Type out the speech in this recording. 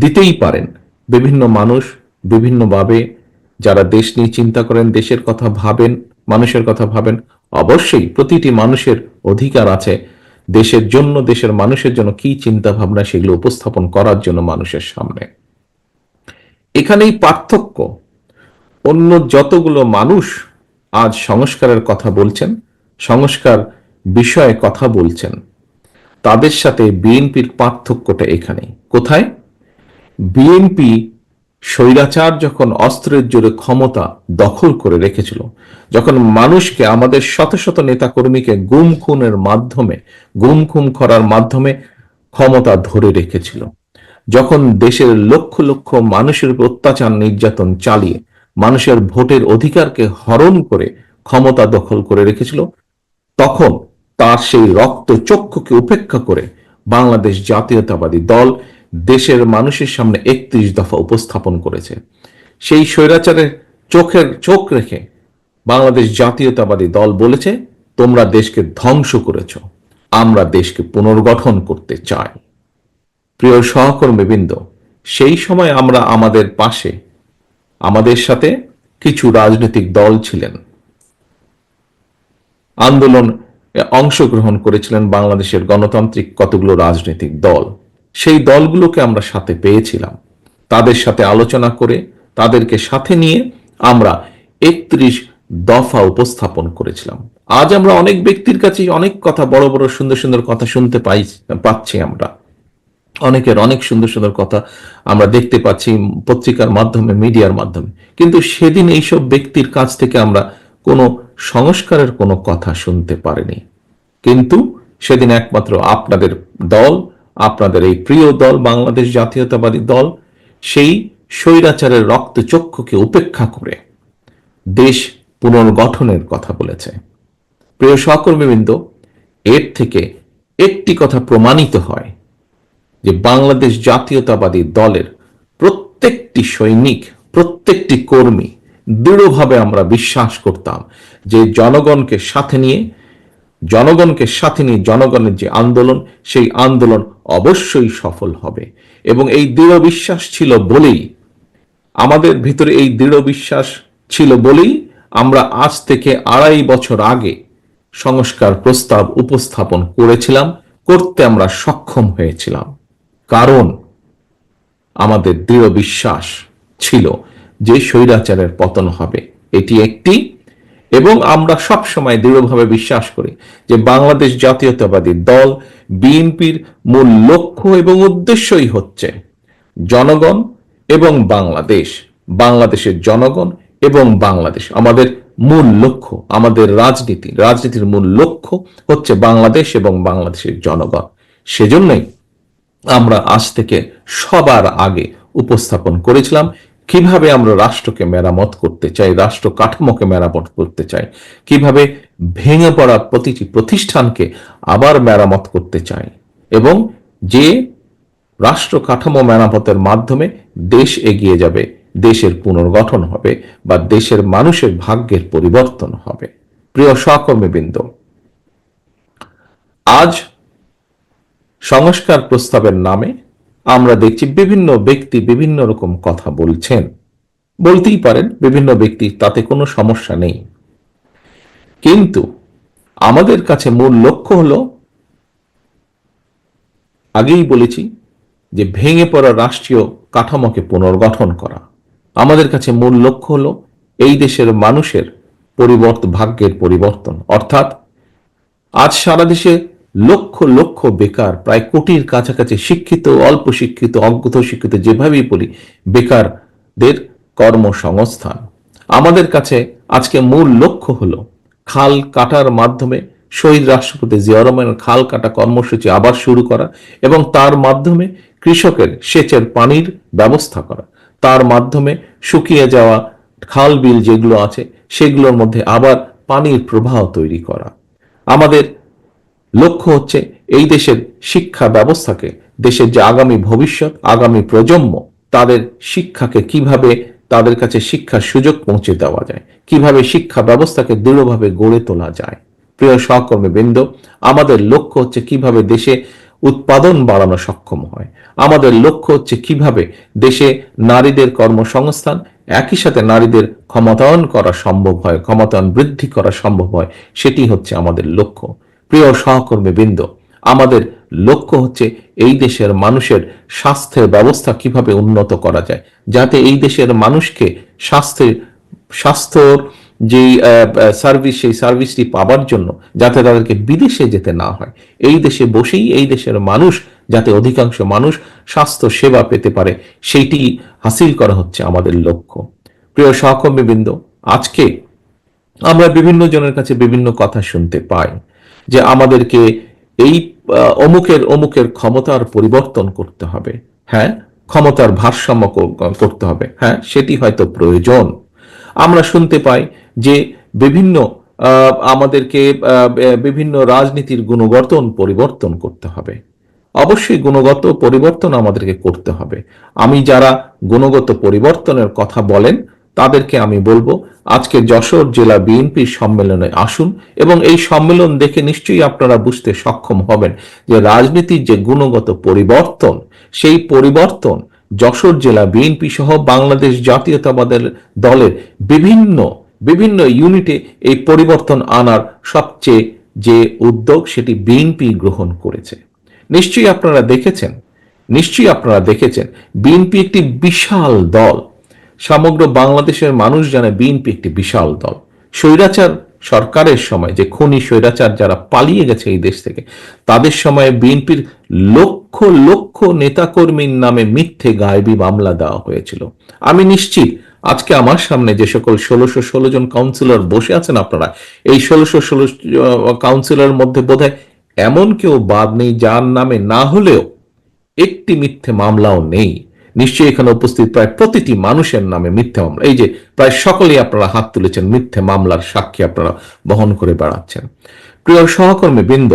দিতেই পারেন। বিভিন্ন মানুষ বিভিন্নভাবে যারা দেশ নিয়ে চিন্তা করেন, দেশের কথা ভাবেন, মানুষের কথা ভাবেন, অবশ্যই প্রতিটি মানুষের অধিকার আছে দেশের জন্য, দেশের মানুষের জন্য কি চিন্তা ভাবনা সেগুলো উপস্থাপন করার জন্য মানুষের সামনে। এখানেই পার্থক্য। অন্য যতগুলো মানুষ আজ সংস্কারের কথা বলছেন, সংস্কার বিষয়ে কথা বলছেন, তাদের সাথে বিএনপির পার্থক্যটা এখানে কোথায়? বিএনপি স্বৈরাচার যখন অস্ত্রের জোরে ক্ষমতা দখল করে রেখেছিল, যখন মানুষকে, আমাদের শত শত নেতা কর্মীকে গুম খুনের মাধ্যমে, গুম খুন করার মাধ্যমে ক্ষমতা ধরে রেখেছিল, যখন দেশের লক্ষ লক্ষ মানুষের উপর অত্যাচার নির্যাতন চালিয়ে মানুষের ভোটের অধিকারকে হরণ করে ক্ষমতা দখল করে রেখেছিল, তখন তার সেই রক্ত চক্ষুকে উপেক্ষা করে বাংলাদেশ জাতীয়তাবাদী দল দেশের মানুষের সামনে 31 দফা উপস্থাপন করেছে। সেই স্বৈরাচারের চোখ রেখে বাংলাদেশ জাতীয়তাবাদী দল বলেছে, তোমরা দেশকে ধ্বংস করেছ, আমরা দেশকে পুনর্গঠন করতে চাই। প্রিয় সহকর্মীবৃন্দ, সেই সময় আমরা, আমাদের পাশে, আমাদের সাথে কিছু রাজনৈতিক দল ছিলেন, আন্দোলন অংশগ্রহণ করেছিলেন বাংলাদেশের গণতান্ত্রিক কতগুলো রাজনৈতিক দল। সেই দলগুলোকে আমরা সাথে পেয়েছিলাম, তাদের সাথে আলোচনা করে তাদেরকে সাথে নিয়ে আমরা 31 দফা উপস্থাপন করেছিলাম। আজ আমরা অনেক ব্যক্তির কাছে অনেক কথা, বড় বড় সুন্দর সুন্দর কথা শুনতে পাচ্ছি, আমরা অনেকের অনেক সুন্দর সুন্দর কথা আমরা দেখতে পাচ্ছি পত্রিকার মাধ্যমে, মিডিয়ার মাধ্যমে, কিন্তু সেদিন এইসব ব্যক্তির কাছ থেকে আমরা কোনো সংস্কারের কোনো কথা শুনতে পারিনি। কিন্তু সেদিন একমাত্র আপনাদের দল, আপনাদের এই প্রিয় দল বাংলাদেশ জাতীয়তাবাদী দল, সেই স্বৈরাচারের রক্তচক্ষুকে উপেক্ষা করে দেশ পুনর্গঠনের কথা বলেছে। প্রিয় সহকর্মীবৃন্দ, এর থেকে একটি কথা প্রমাণিত হয় যে বাংলাদেশ জাতীয়তাবাদী দলের প্রত্যেকটি সৈনিক, প্রত্যেকটি কর্মী দৃঢ়ভাবে আমরা বিশ্বাস করতাম যে জনগণকে সাথে নিয়ে জনগণের যে আন্দোলন, সেই আন্দোলন অবশ্যই সফল হবে। এবং এই দৃঢ় বিশ্বাস ছিল বলেই, আমাদের ভিতরে এই দৃঢ় বিশ্বাস ছিল বলেই আমরা আজ থেকে 2.5 বছর আগে সংস্কার প্রস্তাব উপস্থাপন করেছিলাম, করতে আমরা সক্ষম হয়েছিলাম। কারণ আমাদের দৃঢ় বিশ্বাস ছিল যে স্বৈরাচারের পতন হবে, এটি একটি। এবং আমরা সব সময় দৃঢ়ভাবে বিশ্বাস করি যে বাংলাদেশ জাতীয়তাবাদী দল, বিএনপির মূল লক্ষ্য এবং উদ্দেশ্যই হচ্ছে জনগণ এবং বাংলাদেশ, বাংলাদেশের জনগণ এবং বাংলাদেশ। আমাদের মূল লক্ষ্য, আমাদের রাজনীতির মূল লক্ষ্য হচ্ছে বাংলাদেশ এবং বাংলাদেশের জনগণ। সেজন্যই আমরা আজ থেকে সবার আগে উপস্থাপন করেছিলাম কিভাবে আমরা রাষ্ট্রকে মেরামত করতে চাই, রাষ্ট্র কাঠামোকে মেরামত করতে চাই, কিভাবে ভেঙে পড়া প্রতিটি প্রতিষ্ঠানকে আবার মেরামত করতে চাই, এবং যে রাষ্ট্র কাঠামো মেরামতের মাধ্যমে দেশ এগিয়ে যাবে, দেশের পুনর্গঠন হবে বা দেশের মানুষের ভাগ্যের পরিবর্তন হবে। প্রিয় সহকর্মীবৃন্দ, আজ সংস্কার প্রস্তাবের নামে আমরা দেখছি বিভিন্ন ব্যক্তি বিভিন্ন রকম কথা বলছেন। বলতেই পারেন বিভিন্ন ব্যক্তি, তাতে কোনো সমস্যা নেই, কিন্তু আমাদের কাছে মূল লক্ষ্য হলো, আগেই বলেছি যে ভেঙে পড়া রাষ্ট্রীয় কাঠামোকে পুনর্গঠন করা। আমাদের কাছে মূল লক্ষ্য হলো এই দেশের মানুষের ভাগ্যের পরিবর্তন। অর্থাৎ আজ সারা দেশে লক্ষ লক্ষ বেকার, প্রায় কোটির কাছাকাছি শিক্ষিত, অল্প শিক্ষিত, অজ্ঞ শিক্ষিত, যেভাবেই বলি, বেকারদের কর্মসংস্থান। আমাদের কাছে আজকে মূল লক্ষ্য হলো খাল কাটার মাধ্যমে শহীদ রাষ্ট্রপতি জিয়া রহমানের খাল কাটা কর্মসূচি আবার শুরু করা, এবং তার মাধ্যমে কৃষকের সেচের পানির ব্যবস্থা করা, তার মাধ্যমে শুকিয়ে যাওয়া খাল বিল যেগুলো আছে সেগুলোর মধ্যে আবার পানির প্রবাহ তৈরি করা। আমাদের লক্ষ্য হচ্ছে এই দেশের শিক্ষা ব্যবস্থাকে, দেশের যে আগামী ভবিষ্যৎ, আগামী প্রজন্ম, তাদের শিক্ষাকে কিভাবে, তাদের কাছে শিক্ষার সুযোগ পৌঁছে দেওয়া যায়, কিভাবে শিক্ষা ব্যবস্থাকে দৃঢ়ভাবে গড়ে তোলা যায়। প্রিয় সহকর্মীবৃন্দ, আমাদের লক্ষ্য হচ্ছে কিভাবে দেশে উৎপাদন বাড়ানো সক্ষম হয়। আমাদের লক্ষ্য হচ্ছে কিভাবে দেশে নারীদের কর্মসংস্থান, একই সাথে নারীদের ক্ষমতায়ন করা সম্ভব হয়, ক্ষমতায়ন বৃদ্ধি করা সম্ভব হয়, সেটি হচ্ছে আমাদের লক্ষ্য। প্রিয় সহকর্মী বৃন্দ, আমাদের লক্ষ্য হচ্ছে এই দেশের মানুষের স্বাস্থ্যের ব্যবস্থা কিভাবে উন্নত করা যায়, যাতে এই দেশের মানুষকে স্বাস্থ্যর যে সার্ভিস, সেই সার্ভিসটি পাবার জন্য যাতে তাদেরকে বিদেশে যেতে না হয়, এই দেশে বসেই এই দেশের মানুষ যাতে অধিকাংশ মানুষ স্বাস্থ্য সেবা পেতে পারে, সেইটি হাসিল করা হচ্ছে আমাদের লক্ষ্য। প্রিয় সহকর্মীবৃন্দ, আজকে আমরা বিভিন্ন জনের কাছে বিভিন্ন কথা শুনতে পাই যে আমাদেরকে এই অমুকের অমুকের ক্ষমতার পরিবর্তন করতে হবে। হ্যাঁ, ক্ষমতার ভারসাম্য করতে হবে, হ্যাঁ সেটি হয়তো প্রয়োজন। আমরা শুনতে পাই যে বিভিন্ন আমাদেরকে বিভিন্ন রাজনীতির গুণগত পরিবর্তন করতে হবে। অবশ্যই গুণগত পরিবর্তন আমাদেরকে করতে হবে। আমি যারা গুণগত পরিবর্তনের কথা বলেন তাদেরকে আমি বলবো, আজকে যশোর জেলা বিএনপির সম্মেলনে আসুন এবং এই সম্মেলন দেখে নিশ্চয়ই আপনারা বুঝতে সক্ষম হবেন যে রাজনীতির যে গুণগত পরিবর্তন, সেই পরিবর্তন যশোর জেলা বিএনপি সহ বাংলাদেশ জাতীয়তাবাদের দলের বিভিন্ন বিভিন্ন ইউনিটে এই পরিবর্তন আনার সবচেয়ে যে উদ্যোগ, সেটি বিএনপি গ্রহণ করেছে। নিশ্চয়ই আপনারা দেখেছেন বিএনপি একটি বিশাল দল। সমগ্র বাংলাদেশের মানুষ জানে বিএনপি একটি বিশাল দল। স্বৈরাচার সরকারের সময় যে খুনি স্বৈরাচার যারা পালিয়ে গেছে এই দেশ থেকে, তাদের সময়ে বিএনপির লক্ষ লক্ষ নেতাকর্মীর নামে মিথ্যে গায়েবী মামলা দেওয়া হয়েছিল। আমি নিশ্চিত আজকে আমার সামনে যে সকল 1616 জন কাউন্সিলর বসে আছেন, আপনারা এই 1616 কাউন্সিলর মধ্যে বোধহয় এমন কেউ বাদ নেই যার নামে না হলেও একটি মিথ্যে মামলাও নেই। নিশ্চয়ই এখানে উপস্থিত প্রায় প্রতিটি মানুষের নামে মিথ্যে মামলা, এই যে প্রায় সকলেই আপনারা হাত তুলেছেন, মিথ্যে মামলার সাক্ষী আপনারা বহন করে বেড়াচ্ছেন। প্রিয় সহকর্মী বৃন্দ,